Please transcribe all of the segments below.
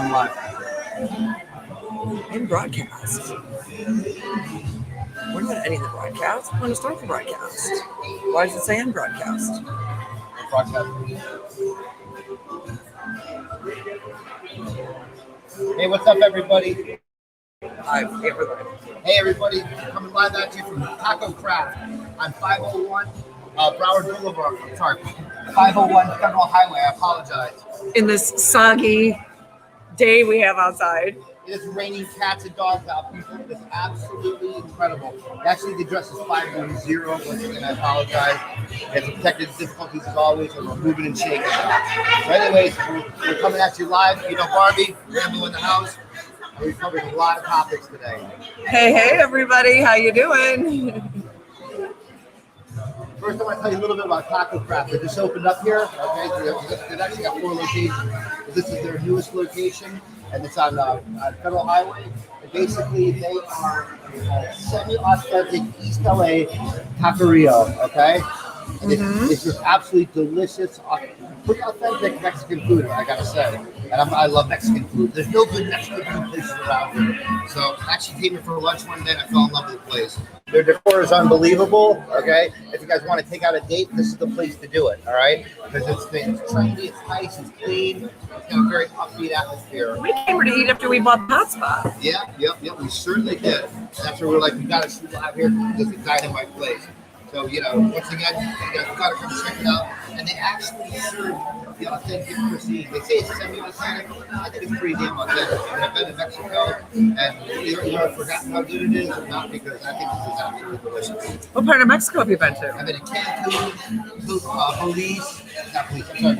going live. In broadcast. We're not ending the broadcast. We're going to start the broadcast. Why does it say end broadcast? Broadcast. Hey, what's up, everybody? Hi, everybody. Hey, everybody. Coming live at you from Taco Craft on 501 Broward Boulevard. I'm sorry, 501 Federal Highway. I apologize. In this soggy day we have outside. It is raining cats and dogs out, people. It's absolutely incredible. Actually, the address is 510. Once again, I apologize. It's technical difficulties as always, so we're moving and shaking. So anyways, we're coming at you live. You know, Barbie, Rambo in the house. We're covering a lot of topics today. Hey, everybody. How you doing? First, I want to tell you a little bit about Taco Craft. They just opened up here. Okay, they've actually got 4 locations. This is their newest location, and it's on Federal Highway. And basically, they are semi-authentic East LA taqueria. Okay, and it's just absolutely delicious, pretty authentic Mexican food. I gotta say, and I love Mexican food. There's no good Mexican food places around here. So I actually came here for lunch one day, and I fell in love with the place. Their decor is unbelievable, okay? If you guys want to take out a date, this is the place to do it, all right? Because it's trendy, it's nice, it's clean, it's got a very upbeat atmosphere. We came here to eat after we bought the hot spot. Yeah, we certainly did. That's where we're like, we got to shoot out here because it's a dynamite place. So, you know, once again, you guys got to come check it out. And they actually serve the authentic cuisine. They say it's semi-authentic. I think it's pretty damn authentic. And I've been to Mexico, and I've forgotten how good it is, or not, because I think this is absolutely delicious. What part of Mexico have you been to? I've been to Cancun,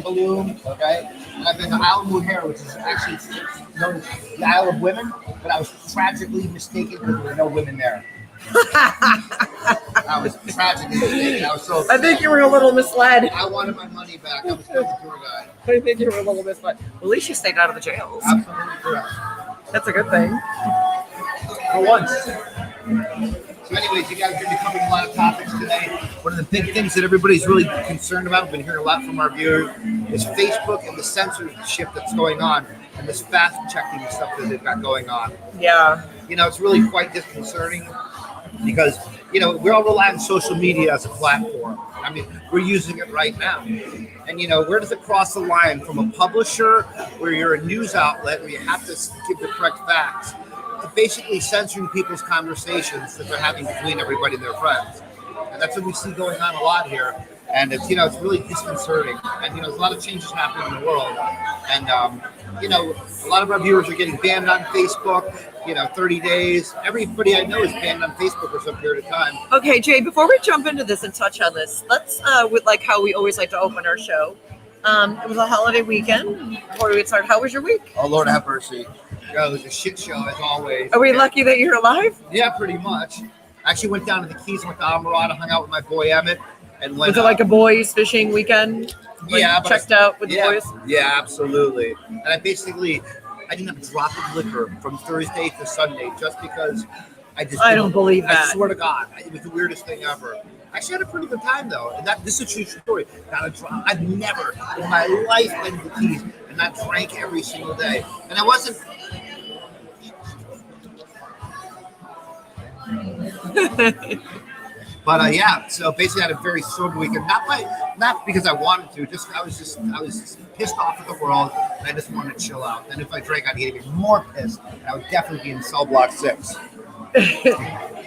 Tulum, okay? And I've been to Isle of Mujer, which is actually known as the Isle of Women, but I was tragically mistaken because there were no women there. I was tragically mistaken. I think you were a little misled. I wanted my money back. I was still the tour guide. I think you were a little misled. At least you stayed out of the jails. Absolutely correct. That's a good thing. For once. So anyways, you guys are going to be covering a lot of topics today. One of the big things that everybody's really concerned about, we've been hearing a lot from our viewers, is Facebook and the censorship that's going on and this fact-checking stuff that they've got going on. Yeah. You know, it's really quite disconcerting because, you know, we all rely on social media as a platform. I mean, we're using it right now. And, you know, where does it cross the line from a publisher where you're a news outlet where you have to give the correct facts to basically censoring people's conversations that they're having between everybody and their friends? And that's what we see going on a lot here. And it's, you know, it's really disconcerting. And, you know, there's a lot of changes happening in the world. And, you know, a lot of our viewers are getting banned on Facebook, you know, 30 days. Everybody I know is banned on Facebook for some period of time. Okay, Jay, before we jump into this and touch on this, let's, with like how we always like to open our show. It was a holiday weekend. Before we get started, how was your week? Oh, Lord have mercy. Yeah, it was a shit show, as always. Are we lucky that you're alive? Yeah, pretty much. I actually went down to the Keys, went to Amarada, hung out with my boy Emmett. And went, was it like a boys fishing weekend? Yeah, checked out with the boys. Yeah, absolutely. And I didn't have a drop of liquor from Thursday to Sunday just because I don't believe that. I swear to God, it was the weirdest thing ever. I actually had a pretty good time though, and this is a true story. Not a drop. I've never in my life been to the Keys and not drank every single day, and I wasn't. But yeah, so basically I had a very sober weekend. Not because I wanted to, just I was just pissed off at the world, and I just wanted to chill out. And if I drank, I'd get even more pissed. And I would definitely be in cell block 6.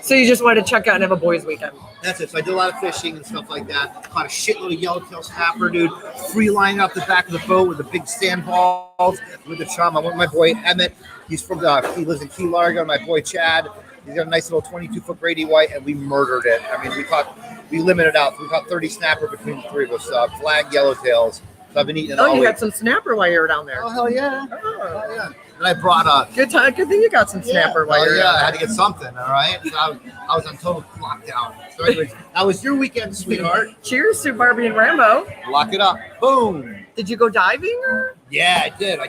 So you just wanted to check out and have a boys' weekend? That's it. So I did a lot of fishing and stuff like that. Caught a shitload of yellowtail snapper, dude. Free line out the back of the boat with the big sand balls with the chum. I went with my boy Emmett. He's from he lives in Key Largo. My boy Chad. He's got a nice little 22-foot Brady White, and we murdered it. I mean, we limited out. We caught 30 snapper between the three of us. Flag yellowtails. So I've been eating it all you week. had some snapper while you were down there. Oh, hell yeah. Oh, yeah. And I brought good time. Good thing you got some snapper while you were down there. I had to get something, all right? So I was on total lockdown. So anyways, how was your weekend, sweetheart? Cheers to Barbie and Rambo. Lock it up. Boom. Did you go diving? Or? Yeah, I did. I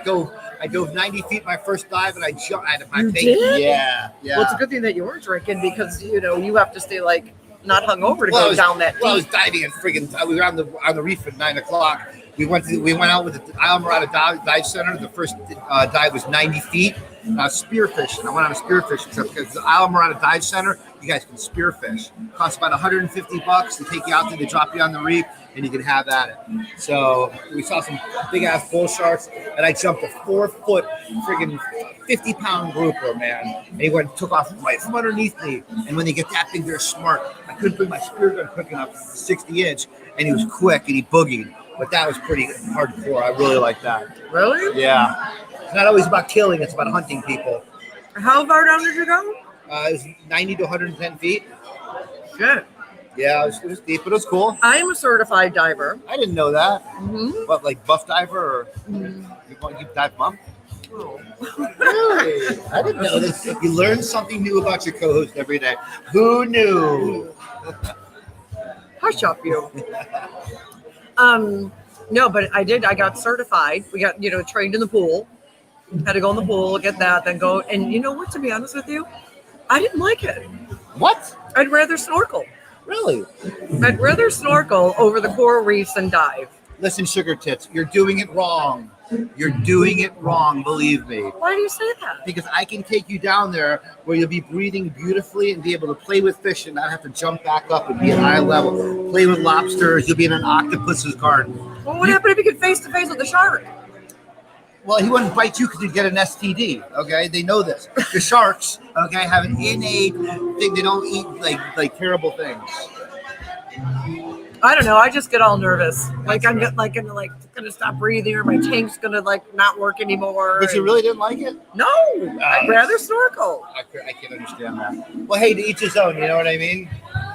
dove 90 feet my first dive, and I jumped out of my face. Did? Yeah. Well, it's a good thing that you weren't drinking because, you know, you have to stay, like, not hungover to go down that deep. Well, I was diving and I was on the reef at 9 o'clock, We went out with the Isle Dive Center. The first dive was 90 feet. Spearfishing. I went on a spearfishing trip because the Isle Dive Center, you guys can spearfish. It costs about $150 to take you out there. They drop you on the reef, and you can have at it. So we saw some big ass bull sharks, and I jumped a 4-foot friggin' 50-pound grouper, man. And he took off right from underneath me. And when they get that big, they're smart. I couldn't put my spear gun quick enough, 60-inch, and he was quick and he boogied. But that was pretty hardcore. I really like that. Really? Yeah. It's not always about killing, it's about hunting people. How far down did you go? It was 90 to 110 feet. Good. Yeah, it was deep, but it was cool. I am a certified diver. I didn't know that. Mm-hmm. But like buff diver or you want to dive buff? Oh. Really? I didn't know this. You learn something new about your co-host every day. Who knew? Hush up, you. No, but I did. I got certified. We got, trained in the pool. Had to go in the pool, get that, then go. And you know what? To be honest with you, I didn't like it. What? I'd rather snorkel. Really? I'd rather snorkel over the coral reefs than dive. Listen, sugar tits, you're doing it wrong. You're doing it wrong, believe me. Why do you say that? Because I can take you down there where you'll be breathing beautifully and be able to play with fish and not have to jump back up and be at high level. Play with lobsters. You'll be in an octopus's garden. Well, what happened if you could face to face with the shark? Well, he wouldn't bite you because you'd get an STD. Okay, they know this. The sharks, okay, have an innate thing. They don't eat like terrible things. I don't know. I just get all nervous. Like I'm gonna stop breathing, or my tank's gonna not work anymore. But you really didn't like it? No, I'd rather snorkel. I can understand that. Well, hey, to each his own. You know what I mean?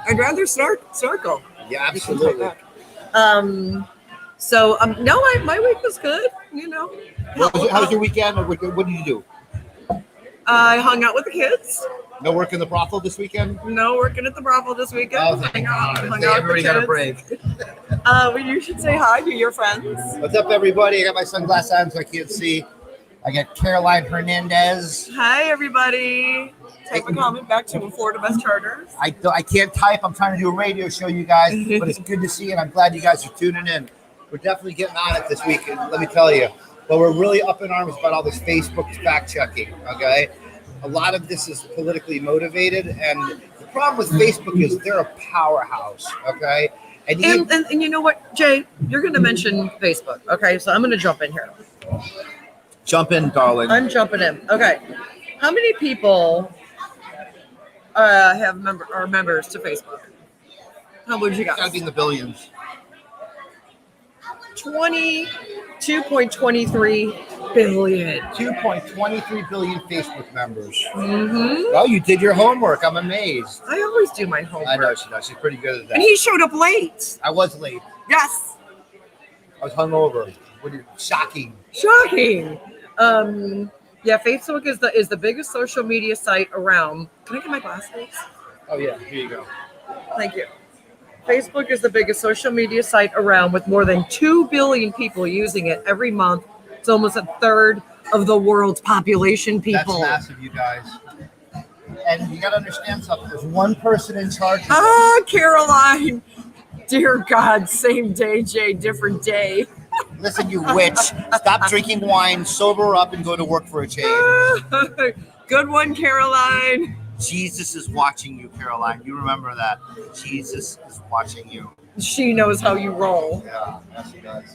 I'd rather snorkel. Yeah, absolutely. No, my week was good. How was your weekend? What did you do? I hung out with the kids. No work in the brothel this weekend? No working at the brothel this weekend. Oh, thank God. Everybody got a break. You should say hi to your friends. What's up, everybody? I got my sunglasses on so I can't see. I got Caroline Hernandez. Hi, everybody. Take my comment back to Florida Best Charters. I can't type. I'm trying to do a radio show, you guys, but it's good to see you, and I'm glad you guys are tuning in. We're definitely getting on it this week, and let me tell you. But we're really up in arms about all this Facebook fact-checking, okay? A lot of this is politically motivated, and the problem with Facebook is they're a powerhouse, okay? And you know what, Jay? You're going to mention Facebook, okay? So I'm going to jump in here. Jump in, darling. I'm jumping in. Okay. How many people are members to Facebook? How would you guys? It's got to be in the billions. 22.23 billion. 2.23 billion Facebook members. Mm-hmm. Well, you did your homework. I'm amazed. I always do my homework. I know she does. She's pretty good at that. And he showed up late. I was late. Yes. I was hungover. Shocking. Shocking. Facebook is the biggest social media site around. Can I get my glasses? Oh yeah, here you go. Thank you. Facebook is the biggest social media site around with more than 2 billion people using it every month. It's almost a third of the world's population, people. That's massive, you guys. And you got to understand something. There's one person in charge. Caroline. Dear God, same day, Jay, different day. Listen, you witch. Stop drinking wine, sober up, and go to work for a change. Good one, Caroline. Jesus is watching you, Caroline. You remember that. Jesus is watching you. She knows how you roll. Yeah, yes, she does.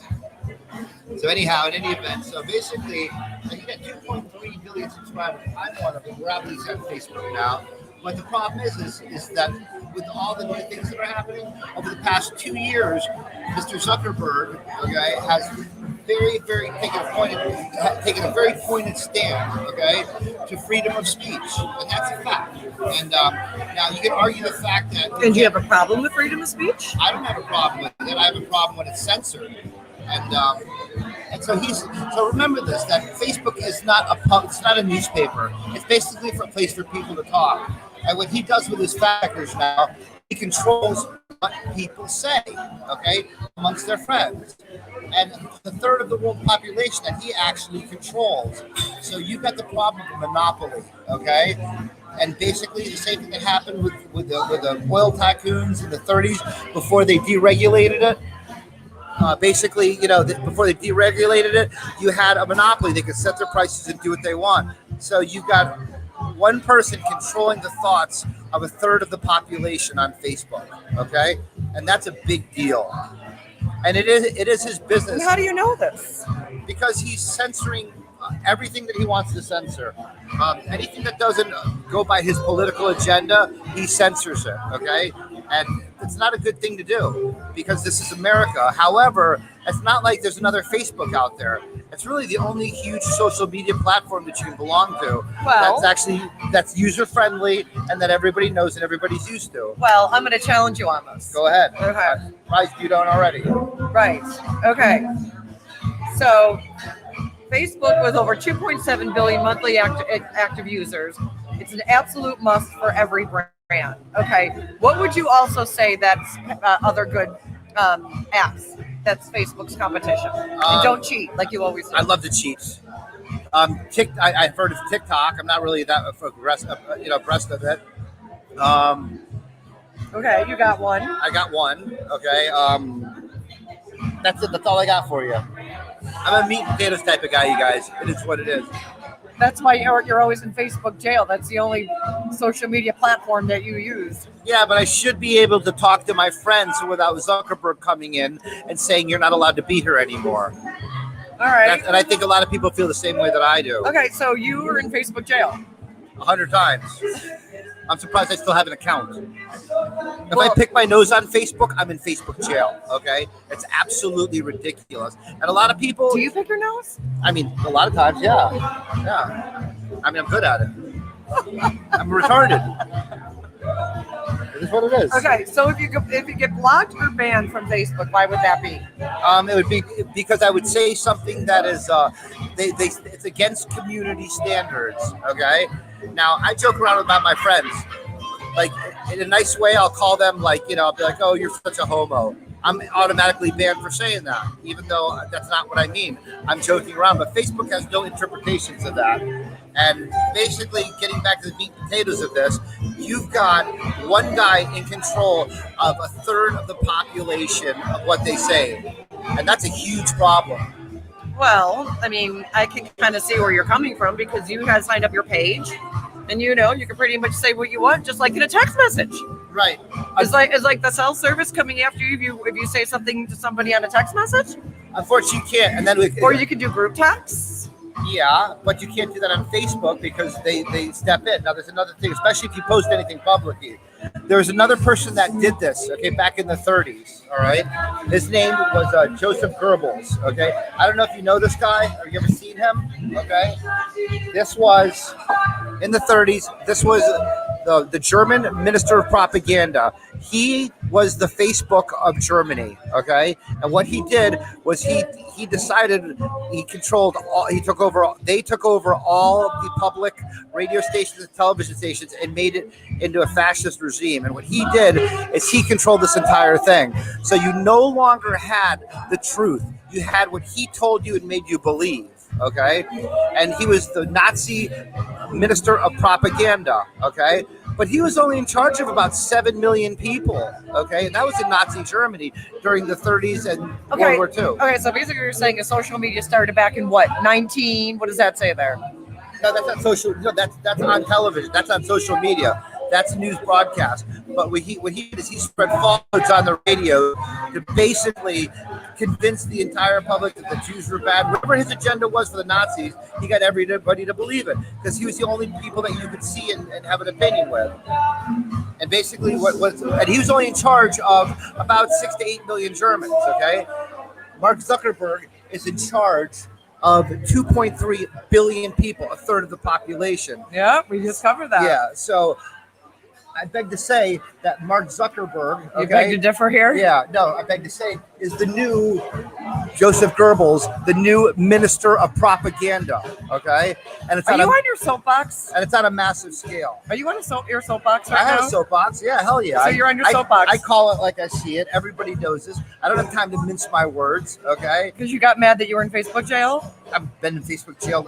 So anyhow, in any event, so basically, you got 2.3 billion subscribers. I'm one of them. We're at least on Facebook now. But the problem is that with all the new things that are happening over the past 2 years, Mr. Zuckerberg, okay, has taken a very pointed stand, okay, to freedom of speech, and that's a fact. And now you can argue the fact that. And do you have a problem with freedom of speech? I don't have a problem with it. I have a problem when it's censored. And so remember this, that Facebook is not it's not a newspaper. It's basically a place for people to talk. And what he does with his factors now, he controls what people say, okay, amongst their friends. And the third of the world population that he actually controls. So you've got the problem of monopoly, okay? And basically the same thing that happened with the oil tycoons in the 30s before they deregulated it. basically, before they deregulated it, you had a monopoly. They could set their prices and do what they want. So you've got one person controlling the thoughts of a third of the population on Facebook. Okay, and that's a big deal. And it is his business. And how do you know this? Because he's censoring everything that he wants to censor. Anything that doesn't go by his political agenda, he censors it. Okay, and it's not a good thing to do because this is America. However, it's not like there's another Facebook out there. It's really the only huge social media platform that you can belong to. Well, that's user friendly and that everybody knows and everybody's used to. Well, I'm going to challenge you on this. Go ahead. Okay. I'm surprised you don't already. Right. Okay. So, Facebook with over 2.7 billion monthly active users, it's an absolute must for every brand. Okay. What would you also say that's other good apps? That's Facebook's competition. And don't cheat like you always do. I love to cheat. I've heard of TikTok. I'm not really that abreast of it. Okay, you got one. I got one. Okay. That's it. That's all I got for you. I'm a meat and potatoes type of guy, you guys. It is what it is. That's why you're always in Facebook jail. That's the only social media platform that you use. Yeah, but I should be able to talk to my friends without Zuckerberg coming in and saying you're not allowed to be here anymore. All right. And I think a lot of people feel the same way that I do. Okay, so you are in Facebook jail. 100 times. I'm surprised I still have an account. If I pick my nose on Facebook, I'm in Facebook jail. Okay, it's absolutely ridiculous. And a lot of people. Do you pick your nose? I mean, a lot of times, yeah. I mean, I'm good at it. I'm retarded. It is what it is. Okay, so if you get blocked or banned from Facebook, why would that be? It would be because I would say something that is it's against community standards. Okay. Now I joke around about my friends, like in a nice way. I'll call them I'll be like, "Oh, you're such a homo." I'm automatically banned for saying that, even though that's not what I mean. I'm joking around, but Facebook has no interpretations of that. And basically, getting back to the meat and potatoes of this, you've got one guy in control of a third of the population of what they say, and that's a huge problem. Well, I mean, I can kind of see where you're coming from because you guys signed up your page, and you can pretty much say what you want, just like in a text message. Right. It's like the cell service coming after you if you say something to somebody on a text message. Unfortunately, you can't. And then or you can do group texts. Yeah, but you can't do that on Facebook because they step in. Now, there's another thing, especially if you post anything publicly. There was another person that did this, okay, back in the 30s, all right? His name was Joseph Goebbels, okay? I don't know if you know this guy. Have you ever seen him? Okay. This was, in the 30s, this was the German Minister of Propaganda. He was the Facebook of Germany, okay? And what he did was he decided he controlled all, they took over all the public radio stations and television stations and made it into a fascist regime. And what he did is he controlled this entire thing. So you no longer had the truth. You had what he told you and made you believe, okay? And he was the Nazi Minister of Propaganda, okay? But he was only in charge of about 7 million people, okay? And that was in Nazi Germany during the 30s and World War II. Okay, so basically you're saying a social media started back in what, 19? What does that say there? No, that's not social. No, that's on television. That's on social media. That's news broadcast. But what he did is he spread falsehoods on the radio to basically convince the entire public that the Jews were bad. Whatever his agenda was for the Nazis, he got everybody to believe it because he was the only people that you could see and have an opinion with. And basically, and he was only in charge of about 6 to 8 million Germans. Okay, Mark Zuckerberg is in charge of 2.3 billion people, a third of the population. Yeah, we just covered that. Yeah, so I beg to say that Mark Zuckerberg. Okay, you beg to differ here? Yeah, no, I beg to say is the new Joseph Goebbels, the new Minister of Propaganda. Okay, and it's Are you on your soapbox? And it's on a massive scale. Are you on your soapbox right now? I have a soapbox. Yeah, hell yeah. So you're on your soapbox. I call it like I see it. Everybody knows this. I don't have time to mince my words. Okay. Because you got mad that you were in Facebook jail? I've been in Facebook jail.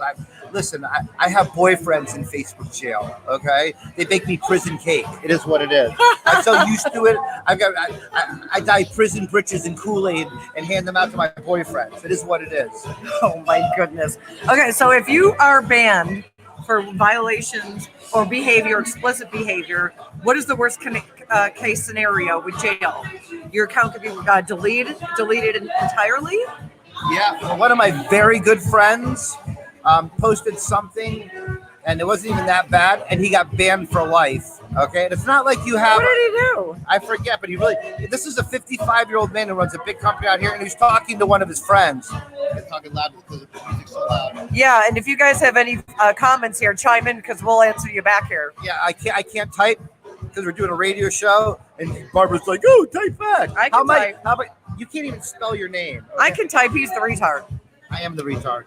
Listen, I have boyfriends in Facebook jail. Okay, they bake me prison cake. It is what it is. I'm so used to it. I dye prison britches in Kool-Aid and hand them out to my boyfriends. It is what it is. Oh my goodness. Okay, so if you are banned for violations or behavior, explicit behavior, what is the worst case scenario with jail? Your account could be deleted entirely? Yeah, well, one of my very good friends posted something, and it wasn't even that bad, and he got banned for life. Okay, and it's not like you have. What did he do? I forget, but he really. This is a 55-year-old man who runs a big company out here, and he's talking to one of his friends. He's talking loud because the music's so loud. Yeah, and if you guys have any comments here, chime in because we'll answer you back here. Yeah, I can't type because we're doing a radio show, and Barbara's like, "Oh, type back." I can type. How about you can't even spell your name? Okay? I can type. He's the retard. I am the retard.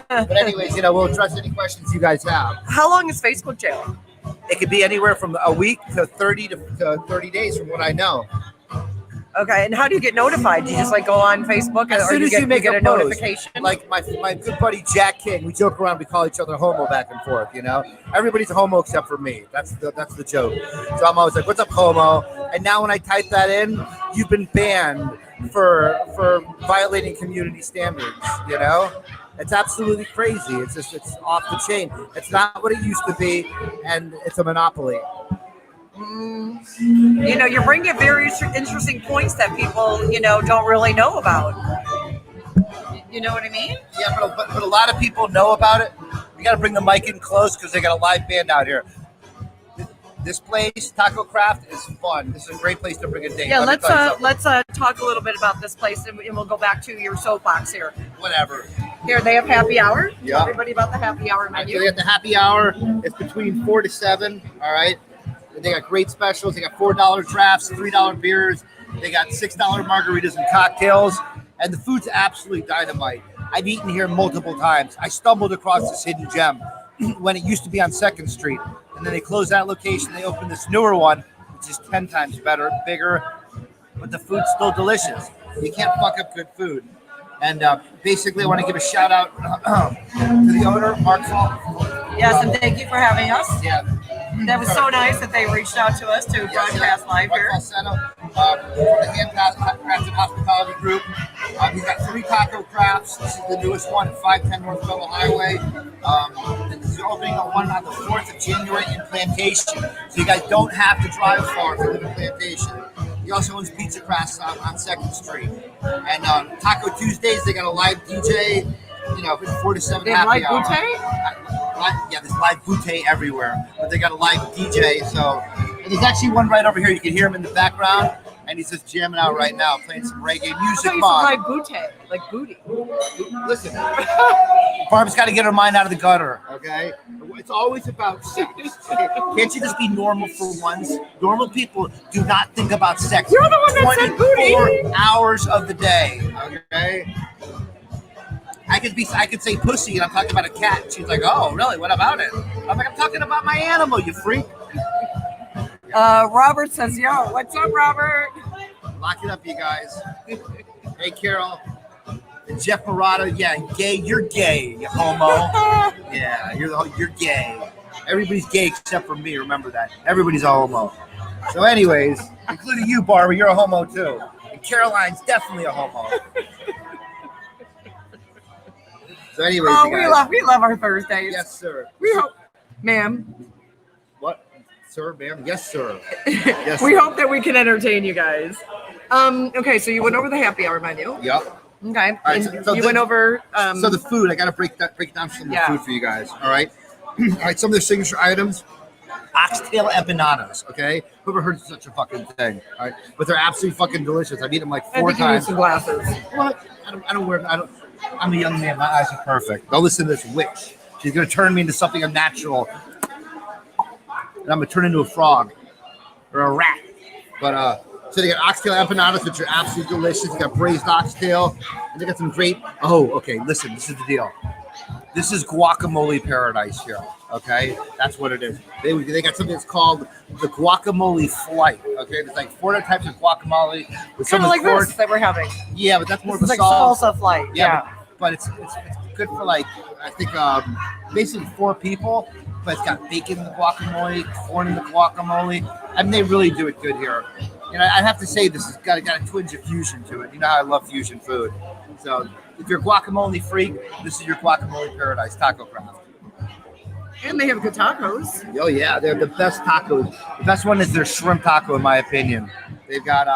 But anyways, we'll address any questions you guys have. How long is Facebook jail? It could be anywhere from a week to 30 days, from what I know. Okay, and how do you get notified? Do you just go on Facebook, As soon as you make get a post, notification? Like my good buddy Jack King, we joke around. We call each other homo back and forth. Everybody's a homo except for me. That's the joke. So I'm always like, "What's up, homo?" And now when I type that in, you've been banned for violating community standards. It's absolutely crazy. It's off the chain. It's not what it used to be, and it's a monopoly. You're bringing very interesting points that people, don't really know about. You know what I mean? Yeah, but a lot of people know about it. We got to bring the mic in close because they got a live band out here. This place, Taco Craft, is fun. This is a great place to bring a date. Yeah, let's talk a little bit about this place, and we'll go back to your soapbox here. Whatever. Here, they have happy hour. Yeah. Tell everybody about the happy hour menu. They got the happy hour. It's between 4 to 7. All right. They got great specials. They got $4 drafts, $3 beers. They got $6 margaritas and cocktails. And the food's absolutely dynamite. I've eaten here multiple times. I stumbled across this hidden gem when it used to be on 2nd Street. And then they closed that location. They opened this newer one, which is 10 times better, bigger. But the food's still delicious. You can't fuck up good food. And basically, I want to give a shout out to the owner, Mark Salt. Yes, and thank you for having us. Yeah. That was so nice that they reached out to us to broadcast live here. From the Handcrafted Hospitality Group. He's got 3 taco crafts. This is the newest one at 510 North Fellow Highway. This is opening one on the 4th of January in Plantation. So you guys don't have to drive far if you live in Plantation. He also owns Pizza Crafts on 2nd Street. And Taco Tuesdays, they got a live DJ, 4 to 7 happy hour. Yeah, there's live bootay everywhere, but they got a live DJ. So there's actually one right over here. You can hear him in the background, and he's just jamming out right now, playing some reggae music. Like bootay, like booty. Listen, Barb's got to get her mind out of the gutter. Okay, it's always about sex. Can't you just be normal for once? Normal people do not think about sex. You're the one that said booty. 24 hours of the day. Okay. I could say pussy, and I'm talking about a cat. And she's like, "Oh, really? What about it?" I'm like, "I'm talking about my animal, you freak." Robert says, "Yo, what's up, Robert?" Lock it up, you guys. Hey, Carol. And Jeff Murata, yeah, gay. You're gay, you homo. Yeah, you're gay. Everybody's gay except for me. Remember that. Everybody's a homo. So, anyways, including you, Barbara, you're a homo too. And Caroline's definitely a homo. So anyways, we love our Thursdays. Yes, sir. We hope, ma'am. What, sir, ma'am? Yes, sir. Yes. We hope that we can entertain you guys. Okay, so you went over the happy hour menu. Yep. Okay. All right, so you went over. So the food, I got to break down some of the food for you guys. All right. All right. Some of their signature items: oxtail empanadas. Okay. Who ever heard of such a fucking thing? All right. But they're absolutely fucking delicious. I've eaten them like 4 times. I need some glasses. What? I'm a young man. My eyes are perfect. Now listen to this witch. She's gonna turn me into something unnatural, and I'm gonna turn into a frog or a rat. But so they got oxtail empanadas, which are absolutely delicious. They got braised oxtail, and they got some great. Oh, okay. Listen, this is the deal. This is guacamole paradise here. Okay, that's what it is. They got something that's called the guacamole flight. Okay, there's like 4 types of guacamole. Kind of like this that we're having. Yeah, but that's more of a like salsa flight. But it's good for like I think basically 4 people. But it's got bacon in the guacamole, corn in the guacamole. I mean, they really do it good here. And I have to say, this has got a twinge of fusion to it. You know how I love fusion food. So if you're a guacamole freak, this is your guacamole paradise, Taco Craft. And they have good tacos. Oh yeah, they're the best tacos. The best one is their shrimp taco, in my opinion. They've got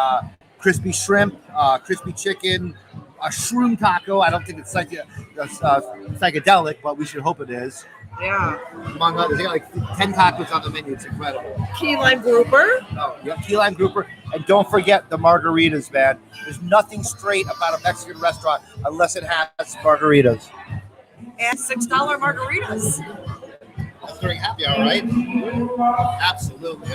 crispy shrimp, crispy chicken, a shroom taco. I don't think it's psychedelic, but we should hope it is. Yeah. Among others, they got like 10 tacos on the menu. It's incredible. Key lime grouper. Oh, yeah, key lime grouper. And don't forget the margaritas, man. There's nothing straight about a Mexican restaurant unless it has margaritas. And $6 margaritas. That's during happy hour, right? Absolutely.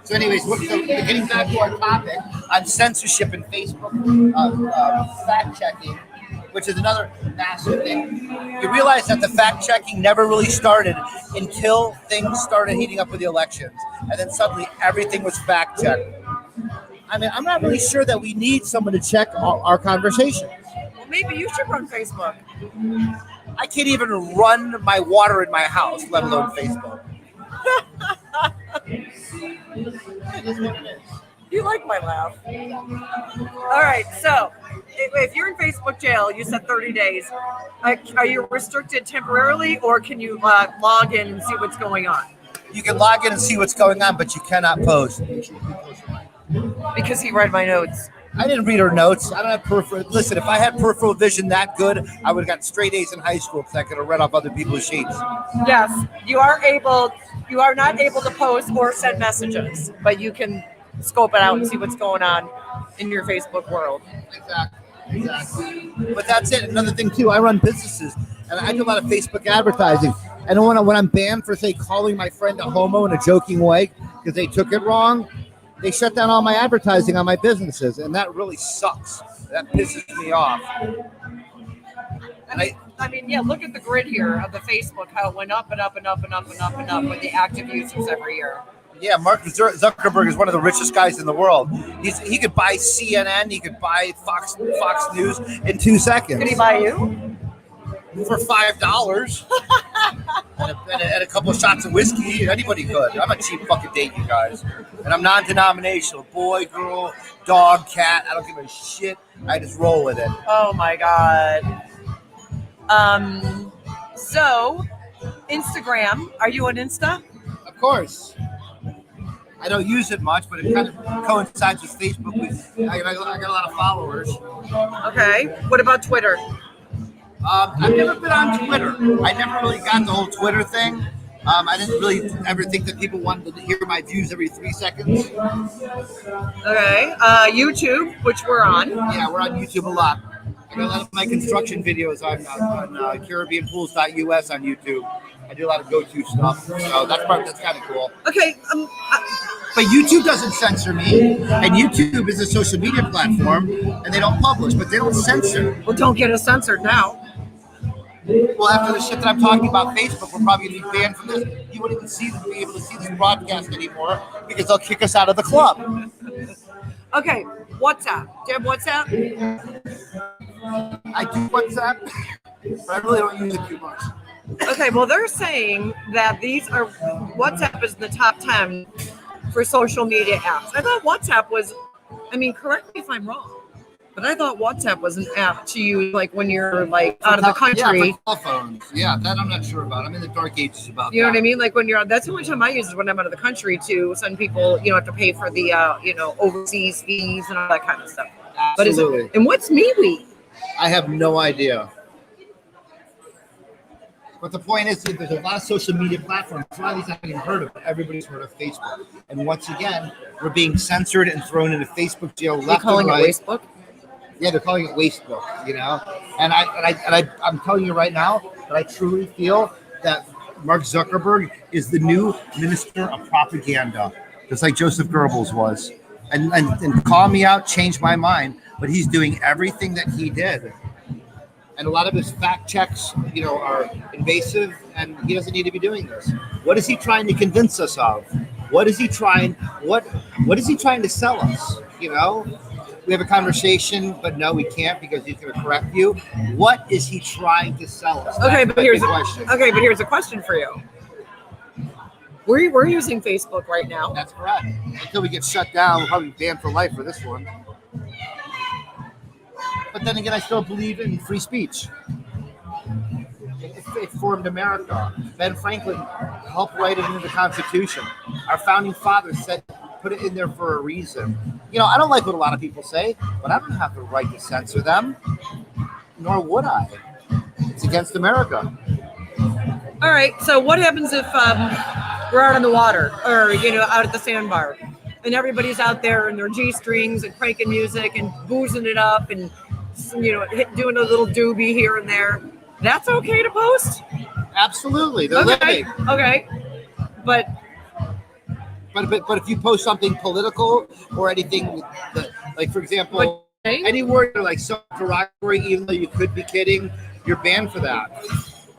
So anyways, so getting back to our topic on censorship and Facebook fact checking, which is another massive thing. You realize that the fact checking never really started until things started heating up with the elections. And then suddenly everything was fact checked. I mean, I'm not really sure that we need someone to check our conversations. Well, maybe you should run Facebook. I can't even run my water in my house, let alone Facebook. It is what it is. You like my laugh. All right, so if you're in Facebook jail, you said 30 days. Are you restricted temporarily, or can you log in and see what's going on? You can log in and see what's going on, but you cannot post. Because he read my notes. I didn't read her notes. I don't have peripheral. Listen, if I had peripheral vision that good, I would have got straight A's in high school because I could have read off other people's sheets. Yes, you are not able to post or send messages, but you can scope it out and see what's going on in your Facebook world. Exactly. But that's it. Another thing too, I run businesses and I do a lot of Facebook advertising. And when I'm banned for say calling my friend a homo in a joking way because they took it wrong, they shut down all my advertising on my businesses, and that really sucks. That pisses me off. I mean, yeah, look at the grid here of the Facebook, how it went up and up and up and up and up and up with the active users every year. Yeah, Mark Zuckerberg is one of the richest guys in the world. He could buy CNN, he could buy Fox News in 2 seconds. Could he buy you? For $5 and a couple of shots of whiskey. Anybody could. I'm a cheap fucking date, you guys. And I'm non-denominational. Boy, girl, dog, cat. I don't give a shit. I just roll with it. Oh my God. So Instagram, are you on Insta? Of course. I don't use it much, but it kind of coincides with Facebook. I got a lot of followers. Okay. What about Twitter? I've never been on Twitter. I never really got the whole Twitter thing. I didn't really ever think that people wanted to hear my views every 3 seconds. Okay. YouTube, which we're on. Yeah, we're on YouTube a lot. I got a lot of my construction videos on CaribbeanPools.us on YouTube. I do a lot of go-to stuff, so that's kind of cool. Okay. But YouTube doesn't censor me, and YouTube is a social media platform, and they don't publish, but they don't censor. Well, don't get us censored now. Well, after the shit that I'm talking about Facebook, we're probably going to be banned from this. You wouldn't even be able to see this broadcast anymore because they'll kick us out of the club. Okay, WhatsApp. Do you have WhatsApp? I do WhatsApp, but I really don't use it too much. Okay, well, they're saying that WhatsApp is in the top 10 for social media apps. I thought WhatsApp was, correct me if I'm wrong, but I thought WhatsApp was an app to use like when you're like out of the country. Yeah, for cell phones. Yeah, that I'm not sure about. I'm in the dark ages about that. You know what I mean? Like when that's the only time I use it when I'm out of the country to send people, have to pay for the, overseas fees and all that kind of stuff. Absolutely. And what's MeWe? I have no idea. But the point is, there's a lot of social media platforms. A lot of these I haven't even heard of. Everybody's heard of Facebook. And once again, we're being censored and thrown into Facebook jail left and right. They're calling it Wastebook? Yeah, they're calling it Wastebook, And I'm telling you right now that I truly feel that Mark Zuckerberg is the new minister of propaganda, just like Joseph Goebbels was. And call me out, change my mind, but he's doing everything that he did. And a lot of his fact checks, are invasive, and he doesn't need to be doing this. What is he trying to convince us of? What is he trying to sell us? we have a conversation, but no, we can't because he's going to correct you. What is he trying to sell us? Okay, That's but my here's big question. here's a question for you. We're using Facebook right now. That's correct. Until we get shut down, we'll probably be banned for life for this one. But then again, I still believe in free speech. It formed America. Ben Franklin helped write it into the Constitution. Our founding fathers said, put it in there for a reason. You know, I don't like what a lot of people say, but I don't have the right to censor them, nor would I. It's against America. All right. So what happens if we're out on the water or, out at the sandbar and everybody's out there in their G-strings and cranking music and boozing it up and, doing a little doobie here and there? That's okay to post? Absolutely. They're living. Okay. But if you post something political or anything that, like, for example, any word like so derogatory, even though you could be kidding, you're banned for that.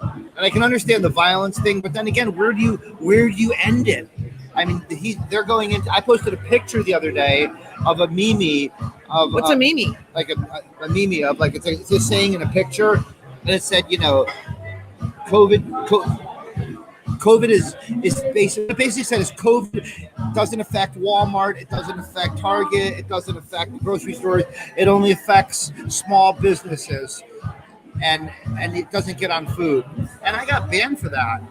And I can understand the violence thing, but then again, where do you end it? I mean, they're going into. I posted a picture the other day of a meme of what's a meme? Like a meme of like it's a saying in a picture, and it said, COVID is basically said is COVID doesn't affect Walmart, it doesn't affect Target, it doesn't affect grocery stores, it only affects small businesses, and it doesn't get on food. And I got banned for that.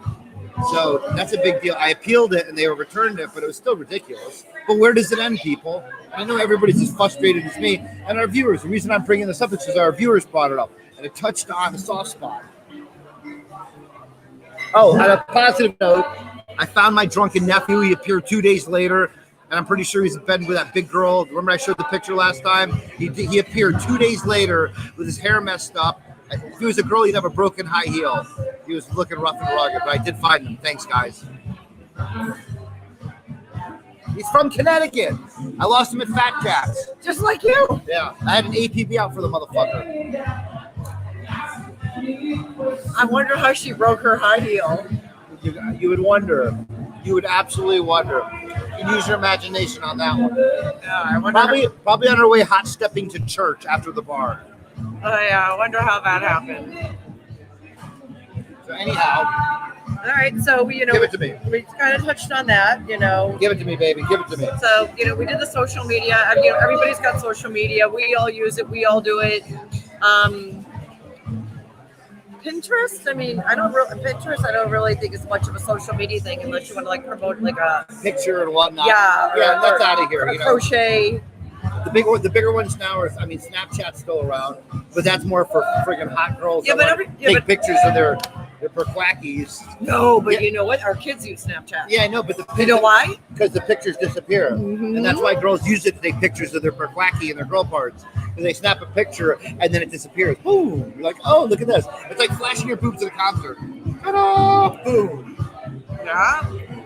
So that's a big deal. I appealed it and they overturned it, but it was still ridiculous. But where does it end, people? I know everybody's as frustrated as me and our viewers. The reason I'm bringing this up is because our viewers brought it up and it touched on a soft spot. Oh, on a positive note, I found my drunken nephew. He appeared 2 days later, and I'm pretty sure he's in bed with that big girl. Remember I showed the picture last time? He appeared 2 days later with his hair messed up. If he was a girl, he'd have a broken high heel. He was looking rough and rugged, but I did find him. Thanks, guys. He's from Connecticut. I lost him at Fat Cats. Just like you. Yeah, I had an APB out for the motherfucker. I wonder how she broke her high heel. You would wonder. You would absolutely wonder. You can use your imagination on that one. Yeah, I wonder. Probably on her way hot stepping to church after the bar. Yeah, I wonder how that happened. So anyhow. All right, so we, give it to me. We kind of touched on that, Give it to me, baby. Give it to me. So, we did the social media. Everybody's got social media. We all use it. We all do it. Pinterest. I mean, Pinterest. I don't really think it's much of a social media thing unless you want to like promote like a picture and whatnot. Yeah, that's out of here. Crochet. The bigger ones now are. I mean, Snapchat's still around, but that's more for friggin' hot girls. Yeah, but take pictures of their perquackies. No, but you know what? Our kids use Snapchat. Yeah, I know, but you know why? Because the pictures disappear, and that's why girls use it to take pictures of their perquacky and their girl parts. And they snap a picture and then it disappears. Boom! You're like, oh, look at this. It's like flashing your boobs at a concert. Ta-da! Boom! Yeah.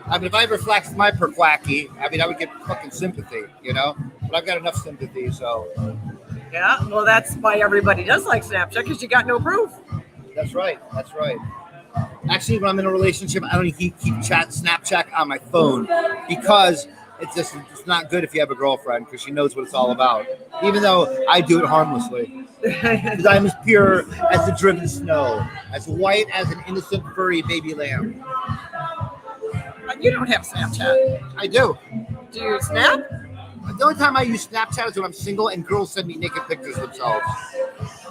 I mean, if I ever flashed my perquacky, I would get fucking sympathy, But I've got enough sympathy, so. Yeah, well, that's why everybody does like Snapchat, because you got no proof. That's right. Actually, when I'm in a relationship, I don't keep Snapchat on my phone because it's not good if you have a girlfriend because she knows what it's all about. Even though I do it harmlessly, because I'm as pure as the driven snow, as white as an innocent furry baby lamb. You don't have Snapchat. I do. Do you snap? The only time I use Snapchat is when I'm single and girls send me naked pictures of themselves.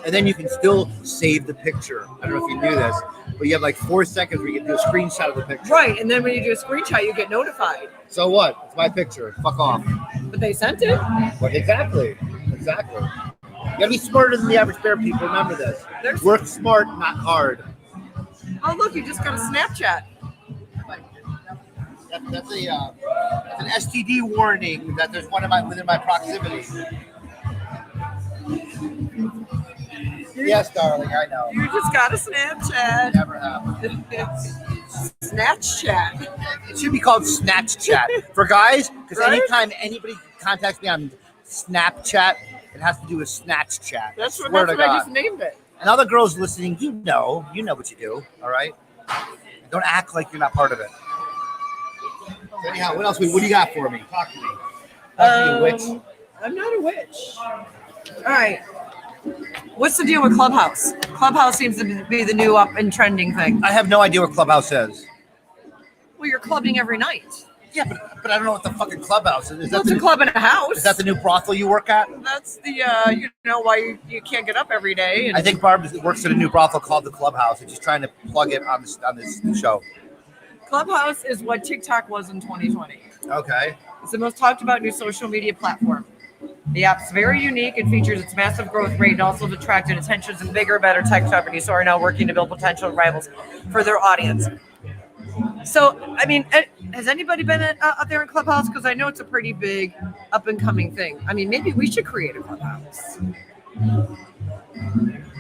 And then you can still save the picture. I don't know if you knew this, but you have like 4 seconds where you can do a screenshot of the picture. Right, and then when you do a screenshot, you get notified. So what? It's my picture. Fuck off. But they sent it. Well, exactly. You gotta be smarter than the average bear, people. Remember this. Work smart, not hard. Oh, look, you just got a Snapchat. That's an STD warning that there's one within my proximity. Yes, darling, I know. You just got a Snapchat. Never happened. Snatch Chat. It should be called Snatch Chat for guys, because anytime anybody contacts me on Snapchat, it has to do with Snatch Chat. That's what I just named it. And all the girls listening, you know what you do, all right? Don't act like you're not part of it. So anyhow, what else? What do you got for me? Talk to me. Talk to me, witch. I'm not a witch. All right. What's the deal with Clubhouse? Clubhouse seems to be the new up and trending thing. I have no idea what Clubhouse is. Well, you're clubbing every night. Yeah, but I don't know what the fucking Clubhouse is. It's a club in a house. Is that the new brothel you work at? That's the why you can't get up every day. And I think Barb works at a new brothel called the Clubhouse, and she's trying to plug it on this show. Clubhouse is what TikTok was in 2020. Okay. It's the most talked about new social media platform. The app's very unique and features its massive growth rate and also attracted attention from bigger, better tech companies who are now working to build potential rivals for their audience. So, I mean, has anybody been out there in Clubhouse? Because I know it's a pretty big up-and-coming thing. I mean, maybe we should create a Clubhouse.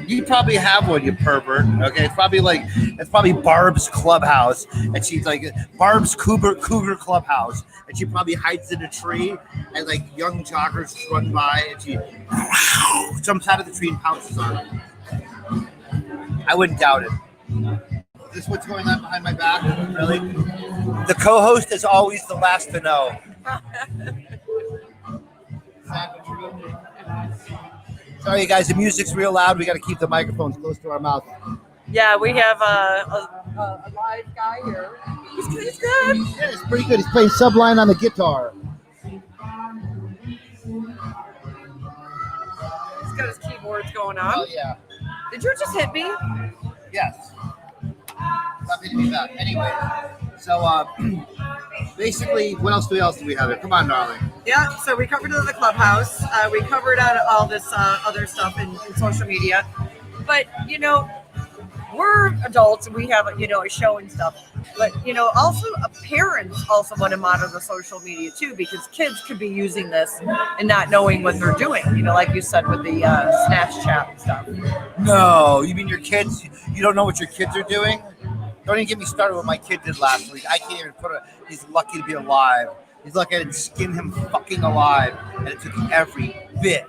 You probably have one, you pervert. Okay, it's probably Barb's Clubhouse, and she's like Barb's Cougar Clubhouse, and she probably hides in a tree, and like young joggers just run by, and she jumps out of the tree and pounces on them. I wouldn't doubt it. Is this what's going on behind my back? Really? The co-host is always the last to know. Sorry, guys, the music's real loud. We got to keep the microphones close to our mouth. Yeah, we have a live guy here. He's good. Yeah, it's pretty good. He's playing Sublime on the guitar. He's got his keyboards going on. Oh, yeah. Did you just hit me? Yes. Happy to be back. Anyway, so basically, what else do we have here? Come on, darling. Yeah, so we covered the Clubhouse. We covered all this other stuff in social media. But, we're adults and we have, a show and stuff. But, also parents also want to monitor the social media too, because kids could be using this and not knowing what they're doing, like you said with the Snapchat and stuff. No, you mean your kids, you don't know what your kids are doing? Don't even get me started with what my kid did last week. I can't even he's lucky to be alive. He's lucky I didn't skin him fucking alive. And it took every bit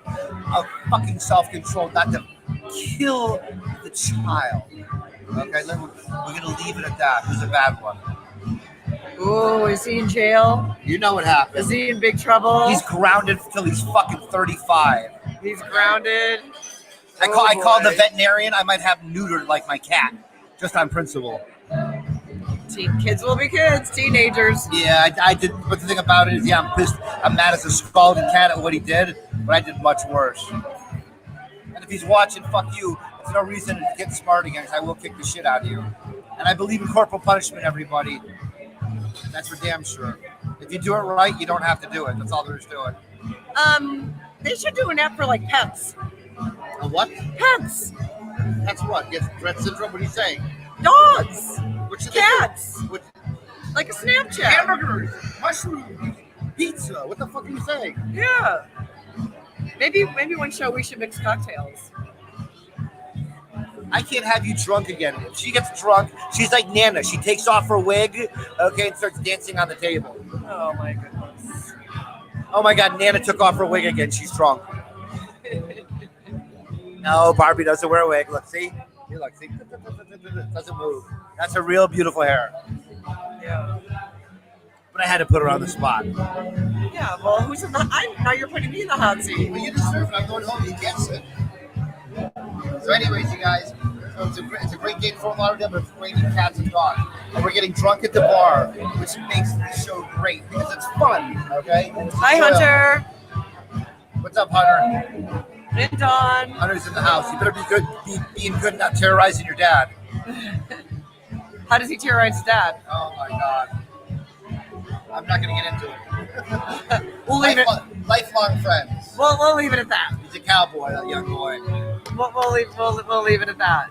of fucking self-control not to kill the child. Okay, we're going to leave it at that. It was a bad one. Oh, is he in jail? You know what happened. Is he in big trouble? He's grounded until he's fucking 35. He's grounded. I called the veterinarian. I might have neutered like my cat, just on principle. Kids will be kids, teenagers. Yeah, I did. But the thing about it is, I'm pissed. I'm mad as a scalded cat at what he did, but I did much worse. And if he's watching, fuck you. There's no reason to get smart again, because I will kick the shit out of you. And I believe in corporal punishment, everybody. That's for damn sure. If you do it right, you don't have to do it. That's all there is to it. They should do an app for like pets. A what? Pets. That's what? Gets Rett syndrome? What are you saying? Dogs. Which Cats. Like a Snapchat. Hamburgers, mushrooms, pizza. What the fuck are you saying? Yeah. Maybe one show we should mix cocktails. I can't have you drunk again. If she gets drunk, she's like Nana. She takes off her wig, okay, and starts dancing on the table. Oh my goodness. Oh my God, Nana took off her wig again. She's drunk. No, Barbie doesn't wear a wig. Look, see? Look, see? Doesn't move. That's her real beautiful hair. Yeah. But I had to put her on the spot. Yeah, well, who's in the... now you're putting me in the hot seat. Well, you deserve it. I'm going home. He gets it. So anyways, you guys, so it's a great day for Lauderdale, but it's raining cats and dogs. And we're getting drunk at the bar, which makes the show great because it's fun, okay? Hi, Hunter. What's up, Hunter? And Dawn. Hunter's in the house. You better be good, being good, not terrorizing your dad. How does he terrorize his dad? Oh, my God. I'm not going to get into it. We'll leave it. Lifelong friends. We'll leave it at that. He's a cowboy, that young boy. We'll leave it at that.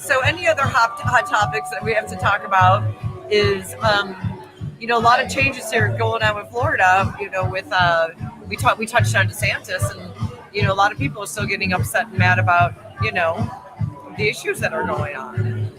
So any other hot topics that we have to talk about is, a lot of changes here going on with Florida. With we touched on DeSantis, and a lot of people are still getting upset and mad about the issues that are going on.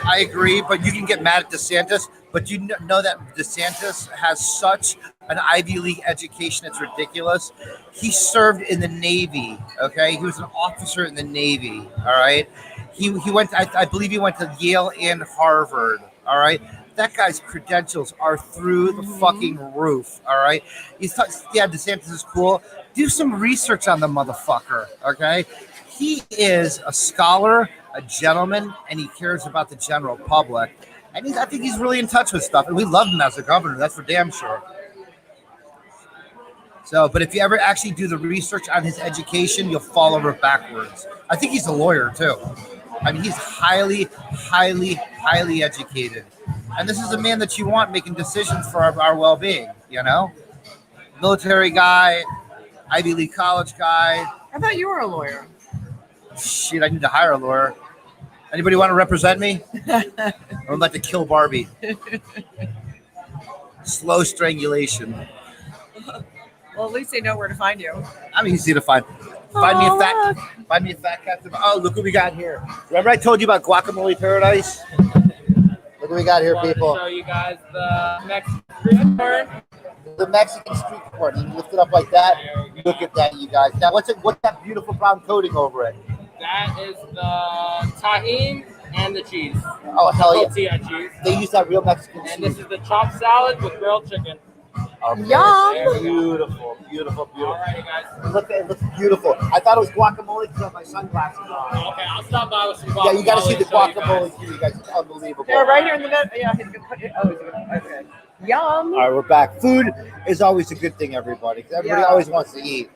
I agree, but you can get mad at DeSantis, but you know that DeSantis has such an Ivy League education, it's ridiculous. He served in the Navy, okay? He was an officer in the Navy, all right? He went, I believe he went to Yale and Harvard, all right? that guy's credentials are through the fucking roof. All right. Yeah, DeSantis is cool. Do some research on the motherfucker. Okay. He is a scholar, a gentleman, and he cares about the general public. And I think he's really in touch with stuff. And we love him as a governor. That's for damn sure. So, but if you ever actually do the research on his education, you'll fall over backwards. I think he's a lawyer too. I mean, he's highly, highly, highly educated. And this is a man that you want making decisions for our well-being, you know? Military guy, Ivy League college guy. I thought you were a lawyer. Shit, I need to hire a lawyer. Anybody want to represent me? I'm about to kill Barbie. Slow strangulation. Well, at least they know where to find you. I'm easy to find. Find me a fat cat. Oh, look what we got here. Remember I told you about guacamole paradise? Look what we got here, people. Show you guys the Mexican street corn. The Mexican street corn. You lift it up like that. Look at that, you guys. Now, what's that beautiful brown coating over it? That is the tahine and the cheese. Oh, hell yeah. Tortilla cheese. They use that real Mexican cheese. And this is the chopped salad with grilled chicken. Okay. Yum. Beautiful, beautiful, beautiful. Alrighty, guys. It looks beautiful. I thought it was guacamole because I have my sunglasses on. Okay, I'll stop by with some guacamole. Yeah, you got to see the show you guacamole guys. too, you guys. It's unbelievable. Yeah, right here in the middle. Yeah, he's gonna put it. Oh, he's gonna. Okay. Yum. All right, we're back. Food is always a good thing, everybody. 'Cause everybody always wants to eat.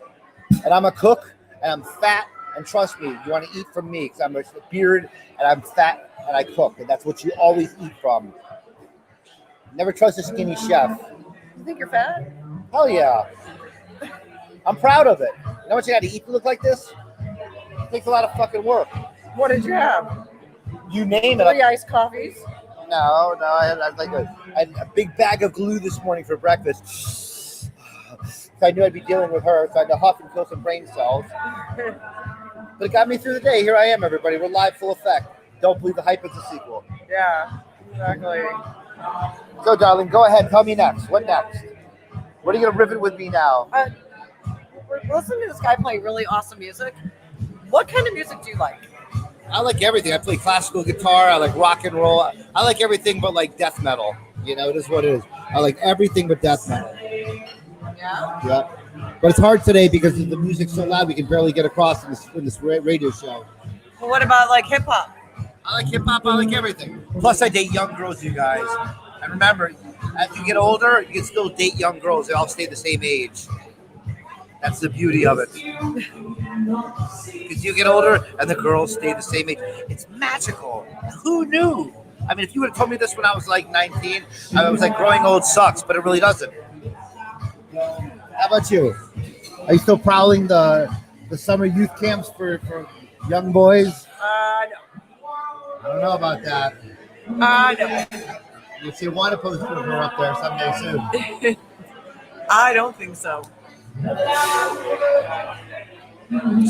And I'm a cook, and I'm fat. And trust me, you want to eat from me because I'm a beard, and I'm fat, and I cook. And that's what you always eat from. Never trust a skinny chef. You think you're fat? Hell yeah. I'm proud of it. You know what you got to eat to look like this? It takes a lot of fucking work. What did you have? You name it. 3 iced coffees. No, I had a big bag of glue this morning for breakfast. I knew I'd be dealing with her, so I had to huff and kill some brain cells. But it got me through the day. Here I am, everybody. We're live, full effect. Don't believe the hype is a sequel. Yeah, exactly. So, darling, go ahead. Tell me next. What next? What are you going to rivet with me now? We're listening to this guy play really awesome music. What kind of music do you like? I like everything. I play classical guitar. I like rock and roll. I like everything but like death metal. You know, it is what it is. I like everything but death metal. Yeah? Yeah. But it's hard today because the music's so loud we can barely get across in this radio show. Well, what about like hip hop? I like hip hop. I like everything. Plus, I date young girls, you guys. And remember, as you get older, you can still date young girls. They all stay the same age. That's the beauty of it. Because you get older and the girls stay the same age. It's magical. Who knew? I mean, if you would have told me this when I was like 19, I was like, growing old sucks, but it really doesn't. How about you? Are you still prowling the summer youth camps for young boys? No. I don't know about that. No. You see one post of her up there someday soon. I don't think so.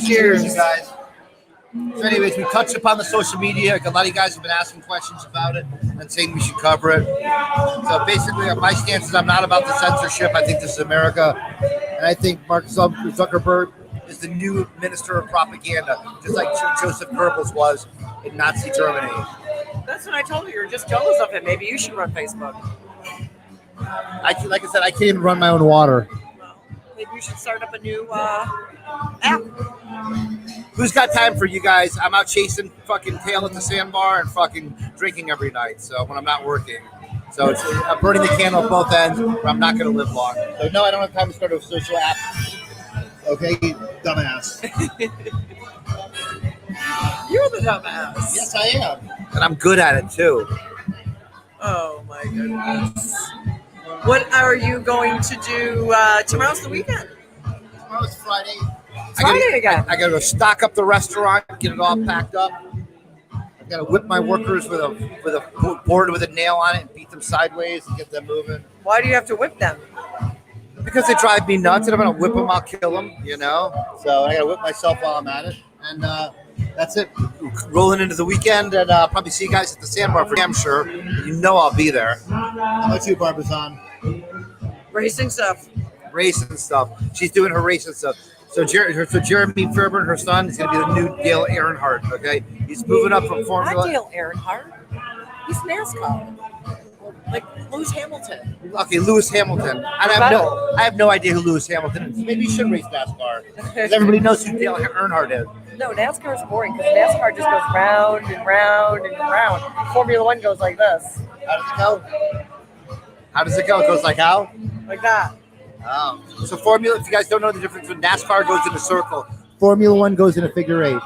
Cheers, you guys. So anyways, we touched upon the social media. Like a lot of you guys have been asking questions about it and saying we should cover it. So basically, my stance is I'm not about the censorship. I think this is America. And I think Mark Zuckerberg is the new minister of propaganda, just like Joseph Goebbels was in Nazi Germany. That's what I told you. You're just jealous of him. Maybe you should run Facebook. Like I said, I can't even run my own water. Maybe you should start up a new app. Who's got time for you guys? I'm out chasing fucking tail at the sandbar and fucking drinking every night. So when I'm not working, so I'm burning the candle at both ends. Or I'm not going to live long. So no, I don't have time to start a social app. Okay, dumbass. You're the dumbass. Yes, I am, and I'm good at it too. Oh my goodness. What are you going to do? Tomorrow's the weekend. Tomorrow's Friday. Friday again. I gotta go stock up the restaurant, get it all packed up. I gotta whip my workers with a board with a nail on it and beat them sideways and get them moving. Why do you have to whip them? Because they drive me nuts, and if I don't whip them, I'll kill them. You know. So I gotta whip myself while I'm at it, and that's it. Rolling into the weekend, and probably see you guys at the sandbar for damn sure. You know I'll be there. How about you, Barbizon? Racing stuff. Racing stuff. She's doing her racing stuff. So Jeremy Fairburn, her son, is going to be the new Dale Earnhardt, okay? He's moving up from Formula. Not Dale Earnhardt. He's NASCAR. Like Lewis Hamilton. Okay, Lewis Hamilton. And I have no idea who Lewis Hamilton is. Maybe you should race NASCAR. 'Cause everybody knows who Dale Earnhardt is. No, NASCAR is boring because NASCAR just goes round and round and round. Formula One goes like this, How does it go? How does it go? It goes like how? like that. Oh. So Formula, if you guys don't know the difference, when NASCAR goes in a circle, Formula One goes in a figure eight.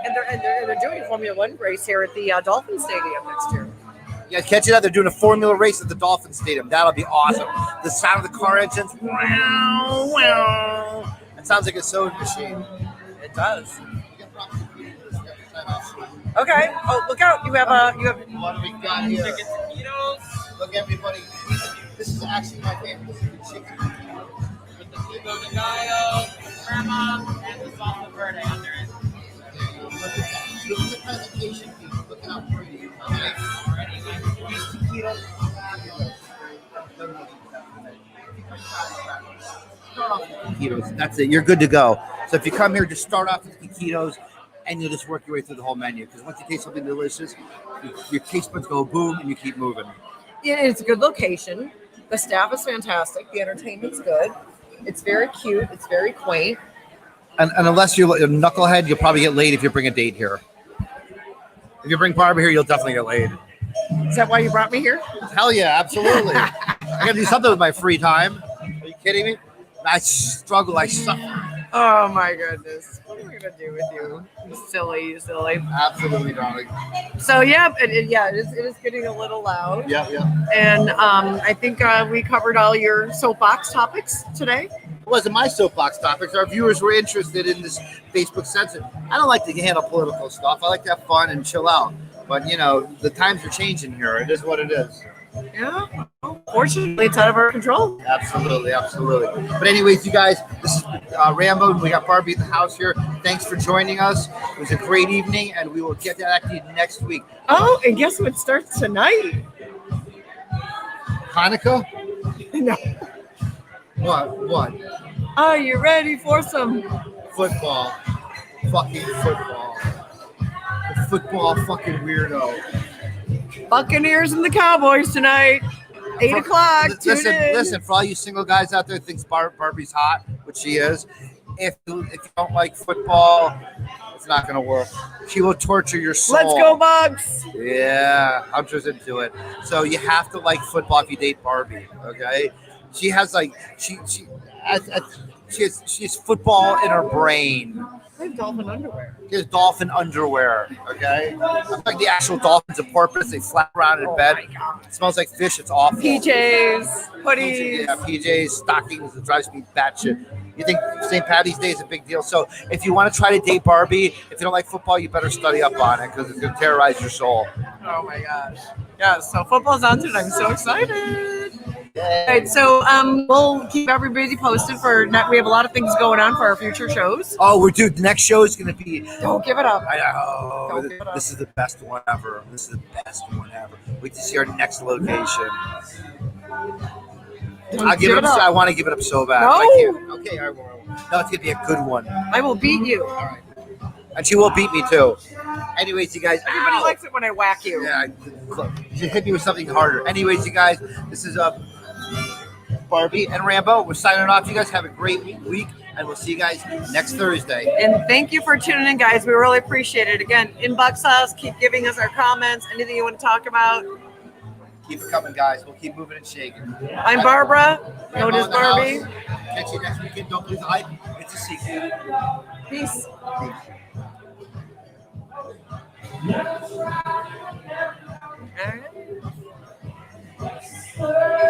And they're doing a Formula One race here at the Dolphin Stadium next year. You guys catch it out? They're doing a Formula race at the Dolphin Stadium. That'll be awesome. The sound of the car engines. Wow, wow. It sounds like a sewing machine. It does. Okay. Oh, look out! You have What do we got here? Chicken taquitos Look, everybody. This is actually my favorite. This is the chicken. with the pico de gallo, crema, and the salsa verde under it. Look at that. Look at the presentation piece. Look at how pretty it is. Okay. Already good. Taquitos. That's it. You're good to go. So if you come here, just start off with taquitos, and you'll just work your way through the whole menu. Because once you taste something delicious, your taste buds go boom, and you keep moving. Yeah, it's a good location. The staff is fantastic. The entertainment's good. It's very cute. It's very quaint. And unless you're a knucklehead, you'll probably get laid if you bring a date here. If you bring Barbie here, you'll definitely get laid. Is that why you brought me here? Hell yeah, absolutely. I gotta do something with my free time. Are you kidding me? I struggle. I suffer. Oh my goodness. What are we gonna do with you? You silly. Absolutely, darling. So yeah, it is getting a little loud. Yeah. And I think we covered all your soapbox topics today. It wasn't my soapbox topics. Our viewers were interested in this Facebook censorship. I don't like to handle political stuff. I like to have fun and chill out. But, you know, the times are changing here. It is what it is. Yeah. Fortunately, it's out of our control. Absolutely. But anyways, you guys, this is Rambo. We got Barbie in the house here. Thanks for joining us. It was a great evening, and we will get that to you next week. Oh, and guess what starts tonight? Hanukkah? No. What? Are you ready for some? Football. Fucking football. The football fucking weirdo. Buccaneers and the Cowboys tonight. 8 o'clock. Listen, for all you single guys out there who thinks Barbie's hot, which she is, if you don't like football, it's not going to work. She will torture your soul. Let's go, Bugs. Yeah, I'm just into it. So you have to like football if you date Barbie, okay? She has like she has football in her brain. I have dolphin underwear. She has dolphin underwear, okay? Like the actual dolphins and porpoise, they flap around in bed. It smells like fish. It's awful. PJs, hoodies. Yeah, PJs, stockings. It drives me batshit. You think St. Patty's Day is a big deal? So if you want to try to date Barbie, if you don't like football, you better study up on it because it's going to terrorize your soul. Oh my gosh. Yeah, so football's on tonight. I'm so excited. All right, so we'll keep everybody posted for we have a lot of things going on for our future shows. Oh, the next show is going to be. Don't give it up. I know. Don't give it up. This is the best one ever. Wait to see our next location. I'll give it up. I want to give it up so bad. No. But I can't. Okay, I will. No, it's going to be a good one. I will beat you. All right. And she will beat me too. Anyways, you guys. Everybody likes it when I whack you. Yeah, you hit me with something harder. Anyways, you guys, this is Barbie and Rambo. We're signing off. You guys have a great week, and we'll see you guys next Thursday. And thank you for tuning in, guys. We really appreciate it. Again, inbox us. Keep giving us our comments. Anything you want to talk about. Keep it coming, guys. We'll keep moving and shaking. I'm Barbara, known as Barbie. Catch you next weekend. Don't believe the hype. It's a secret. Peace. All right.